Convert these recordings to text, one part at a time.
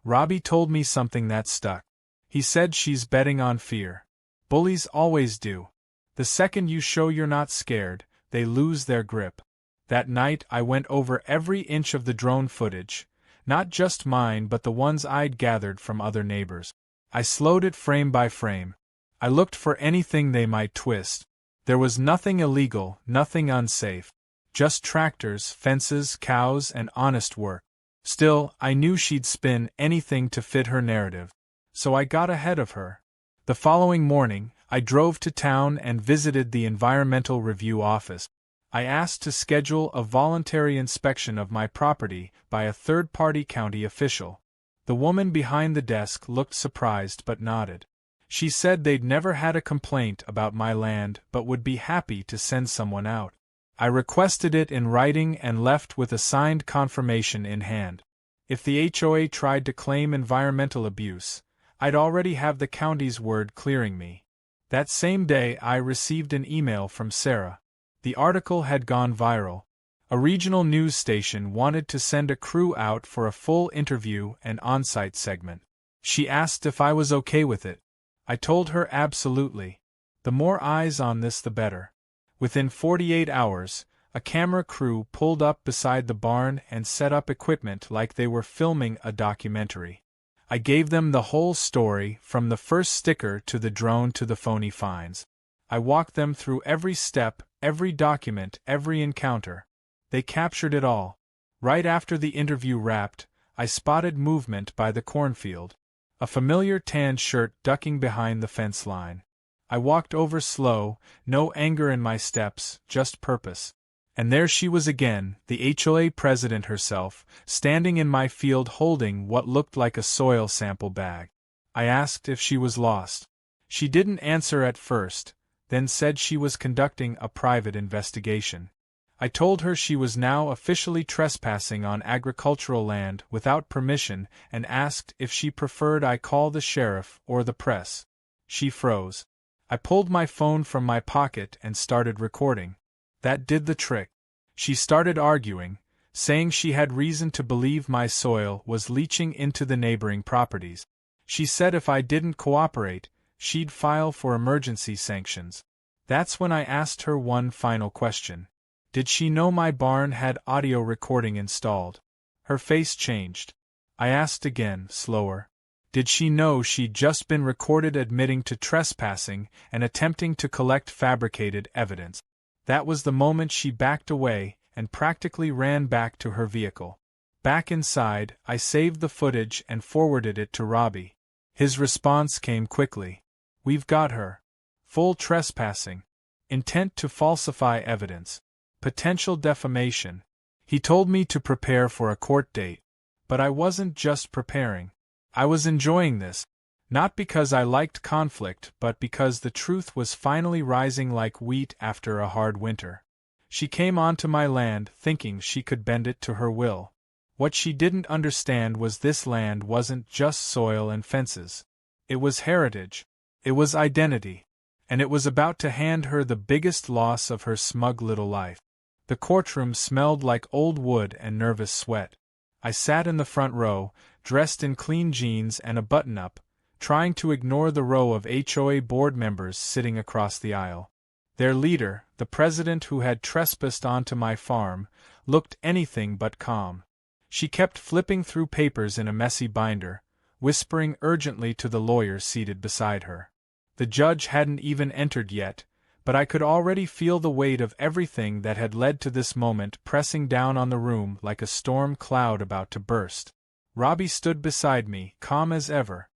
Robbie told me something that stuck. He said she's betting on fear. Bullies always do. The second you show you're not scared, they lose their grip. That night I went over every inch of the drone footage, not just mine but the ones I'd gathered from other neighbors. I slowed it frame by frame. I looked for anything they might twist. There was nothing illegal, nothing unsafe. Just tractors, fences, cows, and honest work. Still, I knew she'd spin anything to fit her narrative. So I got ahead of her. The following morning, I drove to town and visited the Environmental Review Office. I asked to schedule a voluntary inspection of my property by a third-party county official. The woman behind the desk looked surprised but nodded. She said they'd never had a complaint about my land but would be happy to send someone out. I requested it in writing and left with a signed confirmation in hand. If the HOA tried to claim environmental abuse, I'd already have the county's word clearing me. That same day I received an email from Sarah. The article had gone viral. A regional news station wanted to send a crew out for a full interview and on-site segment. She asked if I was okay with it. I told her absolutely. The more eyes on this the better. Within 48 hours, a camera crew pulled up beside the barn and set up equipment like they were filming a documentary. I gave them the whole story, from the first sticker to the drone to the phony fines. I walked them through every step, every document, every encounter. They captured it all. Right after the interview wrapped, I spotted movement by the cornfield. A familiar tan shirt ducking behind the fence line. I walked over slow, no anger in my steps, just purpose. And there she was again, the HOA president herself, standing in my field holding what looked like a soil sample bag. I asked if she was lost. She didn't answer at first, then said she was conducting a private investigation. I told her she was now officially trespassing on agricultural land without permission and asked if she preferred I call the sheriff or the press. She froze. I pulled my phone from my pocket and started recording. That did the trick. She started arguing, saying she had reason to believe my soil was leaching into the neighboring properties. She said if I didn't cooperate, she'd file for emergency sanctions. That's when I asked her one final question. Did she know my barn had audio recording installed? Her face changed. I asked again, slower. Did she know she'd just been recorded admitting to trespassing and attempting to collect fabricated evidence? That was the moment she backed away and practically ran back to her vehicle. Back inside, I saved the footage and forwarded it to Robbie. His response came quickly. We've got her. Full trespassing. Intent to falsify evidence. Potential defamation. He told me to prepare for a court date. But I wasn't just preparing. I was enjoying this. Not because I liked conflict, but because the truth was finally rising like wheat after a hard winter. She came onto my land thinking she could bend it to her will. What she didn't understand was this land wasn't just soil and fences. It was heritage. It was identity. And it was about to hand her the biggest loss of her smug little life. The courtroom smelled like old wood and nervous sweat. I sat in the front row, dressed in clean jeans and a button-up, trying to ignore the row of HOA board members sitting across the aisle. Their leader, the president who had trespassed onto my farm, looked anything but calm. She kept flipping through papers in a messy binder, whispering urgently to the lawyer seated beside her. The judge hadn't even entered yet, but I could already feel the weight of everything that had led to this moment pressing down on the room like a storm cloud about to burst. Robbie stood beside me, calm as ever.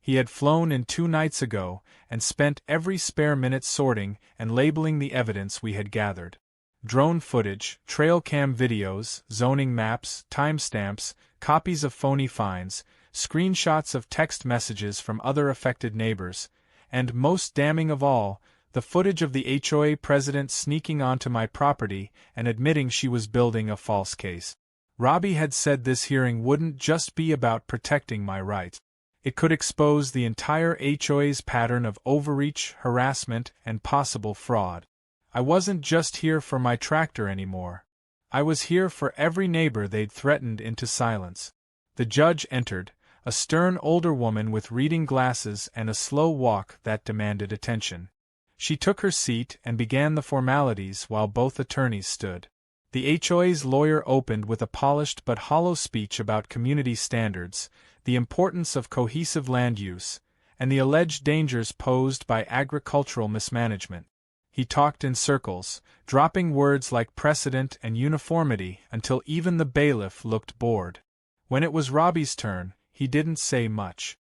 He had flown in 2 nights ago and spent every spare minute sorting and labeling the evidence we had gathered. Drone footage, trail cam videos, zoning maps, timestamps, copies of phony fines, screenshots of text messages from other affected neighbors, and most damning of all, the footage of the HOA president sneaking onto my property and admitting she was building a false case. Robbie had said this hearing wouldn't just be about protecting my rights. It could expose the entire HOA's pattern of overreach, harassment, and possible fraud. I wasn't just here for my tractor anymore. I was here for every neighbor they'd threatened into silence. The judge entered, a stern older woman with reading glasses and a slow walk that demanded attention. She took her seat and began the formalities while both attorneys stood. The HOA's lawyer opened with a polished but hollow speech about community standards, the importance of cohesive land use, and the alleged dangers posed by agricultural mismanagement. He talked in circles, dropping words like precedent and uniformity until even the bailiff looked bored. When it was Robbie's turn, he didn't say much.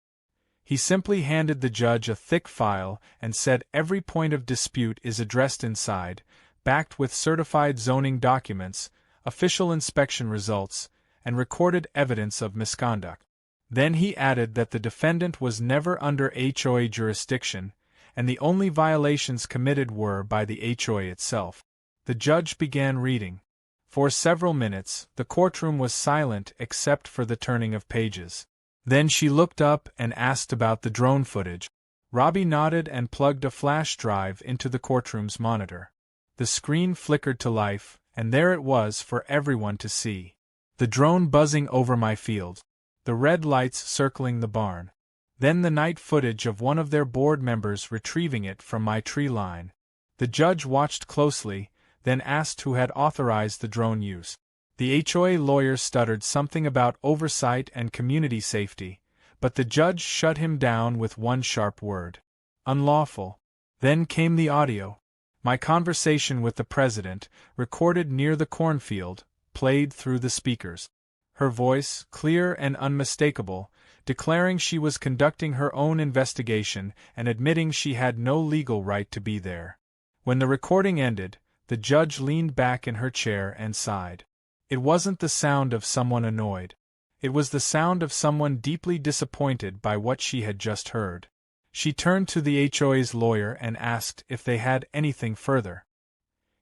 He simply handed the judge a thick file and said every point of dispute is addressed inside, backed with certified zoning documents, official inspection results, and recorded evidence of misconduct. Then he added that the defendant was never under HOA jurisdiction, and the only violations committed were by the HOA itself. The judge began reading. For several minutes, the courtroom was silent except for the turning of pages. Then she looked up and asked about the drone footage. Robbie nodded and plugged a flash drive into the courtroom's monitor. The screen flickered to life, and there it was for everyone to see. The drone buzzing over my field. The red lights circling the barn. Then the night footage of one of their board members retrieving it from my tree line. The judge watched closely, then asked who had authorized the drone use. The HOA lawyer stuttered something about oversight and community safety, but the judge shut him down with one sharp word. Unlawful. Then came the audio. My conversation with the president, recorded near the cornfield, played through the speakers. Her voice, clear and unmistakable, declaring she was conducting her own investigation and admitting she had no legal right to be there. When the recording ended, the judge leaned back in her chair and sighed. It wasn't the sound of someone annoyed. It was the sound of someone deeply disappointed by what she had just heard. She turned to the HOA's lawyer and asked if they had anything further.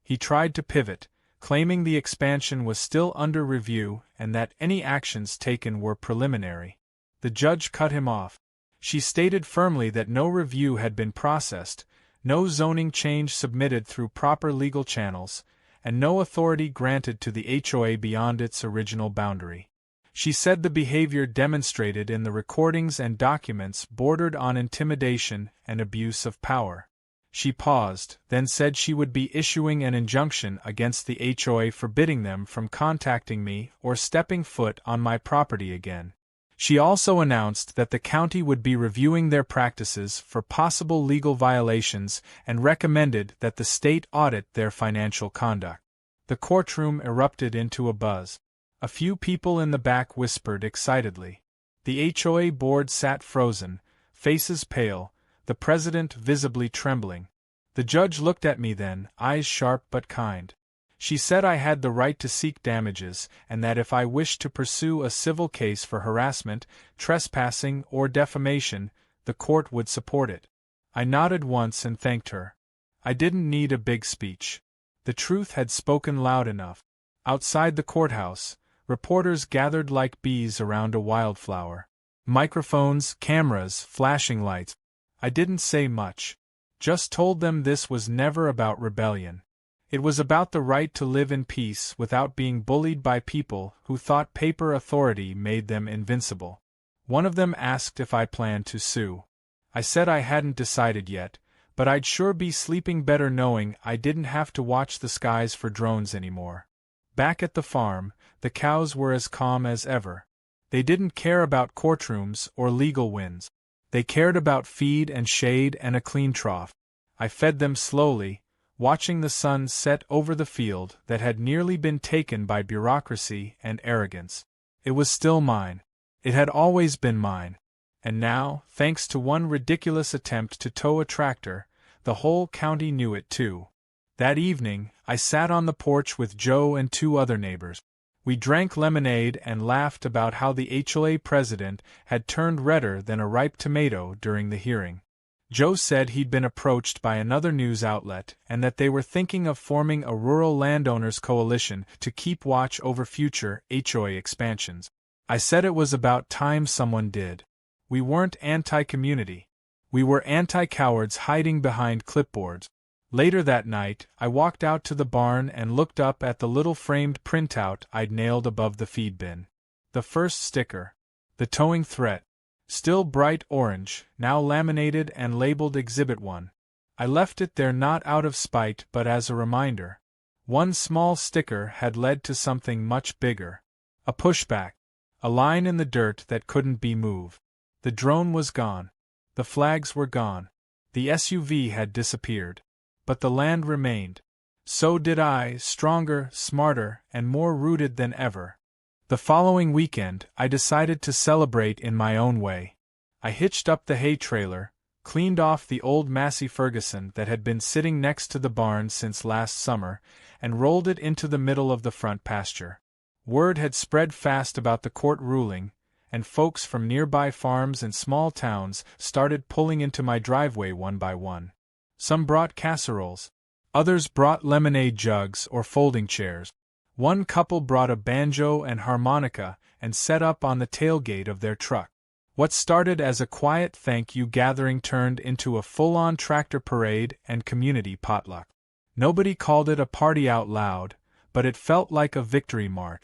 He tried to pivot, claiming the expansion was still under review and that any actions taken were preliminary. The judge cut him off. She stated firmly that no review had been processed, no zoning change submitted through proper legal channels, and no authority granted to the HOA beyond its original boundary. She said the behavior demonstrated in the recordings and documents bordered on intimidation and abuse of power. She paused, then said she would be issuing an injunction against the HOA forbidding them from contacting me or stepping foot on my property again. She also announced that the county would be reviewing their practices for possible legal violations and recommended that the state audit their financial conduct. The courtroom erupted into a buzz. A few people in the back whispered excitedly. The HOA board sat frozen, faces pale, the president visibly trembling. The judge looked at me then, eyes sharp but kind. She said I had the right to seek damages and that if I wished to pursue a civil case for harassment, trespassing, or defamation, the court would support it. I nodded once and thanked her. I didn't need a big speech. The truth had spoken loud enough. Outside the courthouse, reporters gathered like bees around a wildflower. Microphones, cameras, flashing lights. I didn't say much. Just told them this was never about rebellion. It was about the right to live in peace without being bullied by people who thought paper authority made them invincible. One of them asked if I planned to sue. I said I hadn't decided yet, but I'd sure be sleeping better knowing I didn't have to watch the skies for drones anymore. Back at the farm, the cows were as calm as ever. They didn't care about courtrooms or legal wins. They cared about feed and shade and a clean trough. I fed them slowly, watching the sun set over the field that had nearly been taken by bureaucracy and arrogance. It was still mine. It had always been mine. And now, thanks to one ridiculous attempt to tow a tractor, the whole county knew it too. That evening, I sat on the porch with Joe and two other neighbors. We drank lemonade and laughed about how the HOA president had turned redder than a ripe tomato during the hearing. Joe said he'd been approached by another news outlet and that they were thinking of forming a rural landowners coalition to keep watch over future HOA expansions. I said it was about time someone did. We weren't anti-community. We were anti-cowards hiding behind clipboards. Later that night, I walked out to the barn and looked up at the little framed printout I'd nailed above the feed bin. The first sticker. The towing threat. Still bright orange, now laminated and labeled Exhibit 1. I left it there not out of spite but as a reminder. One small sticker had led to something much bigger. A pushback. A line in the dirt that couldn't be moved. The drone was gone. The flags were gone. The SUV had disappeared. But the land remained. So did I, stronger, smarter, and more rooted than ever. The following weekend, I decided to celebrate in my own way. I hitched up the hay trailer, cleaned off the old Massey Ferguson that had been sitting next to the barn since last summer, and rolled it into the middle of the front pasture. Word had spread fast about the court ruling, and folks from nearby farms and small towns started pulling into my driveway one by one. Some brought casseroles. Others brought lemonade jugs or folding chairs. One couple brought a banjo and harmonica and set up on the tailgate of their truck. What started as a quiet thank you gathering turned into a full-on tractor parade and community potluck. Nobody called it a party out loud, but it felt like a victory march.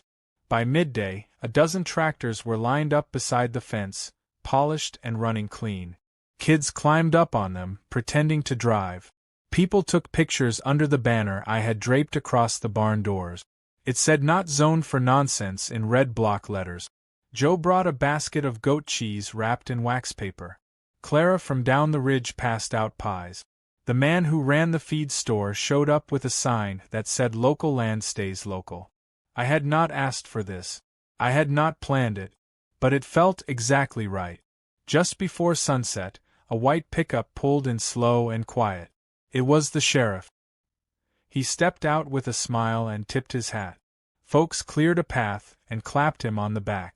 By midday, a dozen tractors were lined up beside the fence, polished and running clean. Kids climbed up on them, pretending to drive. People took pictures under the banner I had draped across the barn doors. It said "Not zoned for nonsense" in red block letters. Joe brought a basket of goat cheese wrapped in wax paper. Clara from down the ridge passed out pies. The man who ran the feed store showed up with a sign that said "Local land stays local." I had not asked for this. I had not planned it. But it felt exactly right. Just before sunset, a white pickup pulled in slow and quiet. It was the sheriff. He stepped out with a smile and tipped his hat. Folks cleared a path and clapped him on the back.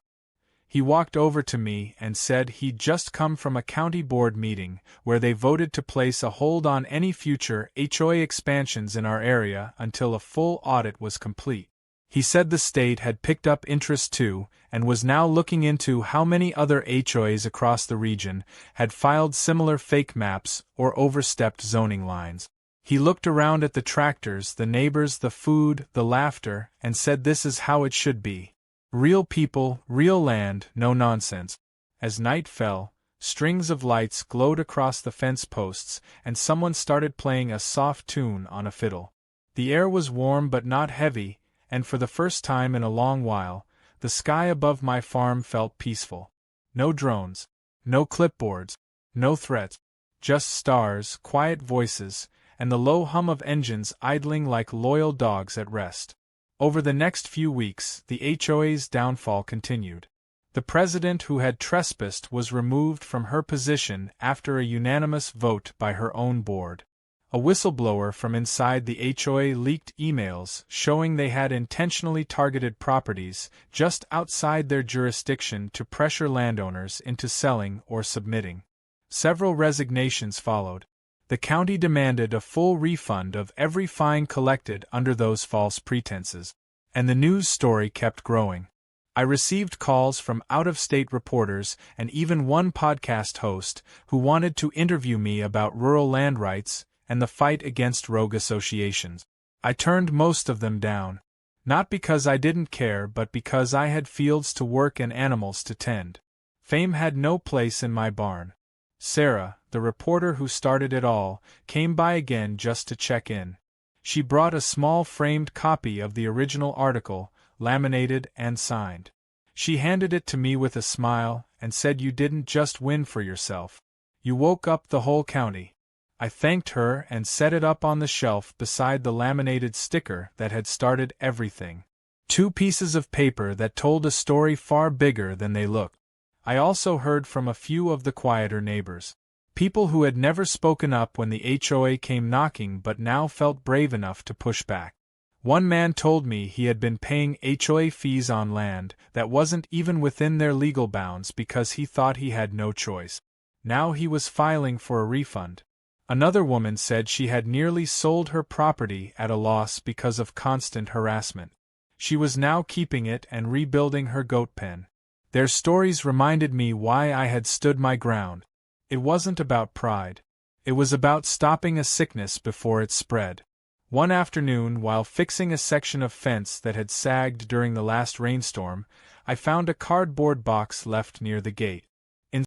He walked over to me and said he'd just come from a county board meeting where they voted to place a hold on any future HOA expansions in our area until a full audit was complete. He said the state had picked up interest too and was now looking into how many other HOAs across the region had filed similar fake maps or overstepped zoning lines. He looked around at the tractors, the neighbors, the food, the laughter, and said this is how it should be. Real people, real land, no nonsense. As night fell, strings of lights glowed across the fence posts, and someone started playing a soft tune on a fiddle. The air was warm but not heavy, and for the first time in a long while, the sky above my farm felt peaceful. No drones, no clipboards, no threats, just stars, quiet voices, and the low hum of engines idling like loyal dogs at rest. Over the next few weeks, the HOA's downfall continued. The president who had trespassed was removed from her position after a unanimous vote by her own board. A whistleblower from inside the HOA leaked emails showing they had intentionally targeted properties just outside their jurisdiction to pressure landowners into selling or submitting. Several resignations followed. The county demanded a full refund of every fine collected under those false pretenses. And the news story kept growing. I received calls from out-of-state reporters and even one podcast host who wanted to interview me about rural land rights and the fight against rogue associations. I turned most of them down. Not because I didn't care but because I had fields to work and animals to tend. Fame had no place in my barn. Sarah, the reporter who started it all, came by again just to check in. She brought a small framed copy of the original article, laminated and signed. She handed it to me with a smile and said you didn't just win for yourself. You woke up the whole county. I thanked her and set it up on the shelf beside the laminated sticker that had started everything. 2 pieces of paper that told a story far bigger than they looked. I also heard from a few of the quieter neighbors. People who had never spoken up when the HOA came knocking but now felt brave enough to push back. One man told me he had been paying HOA fees on land that wasn't even within their legal bounds because he thought he had no choice. Now he was filing for a refund. Another woman said she had nearly sold her property at a loss because of constant harassment. She was now keeping it and rebuilding her goat pen. Their stories reminded me why I had stood my ground. It wasn't about pride. It was about stopping a sickness before it spread. One afternoon, while fixing a section of fence that had sagged during the last rainstorm, I found a cardboard box left near the gate.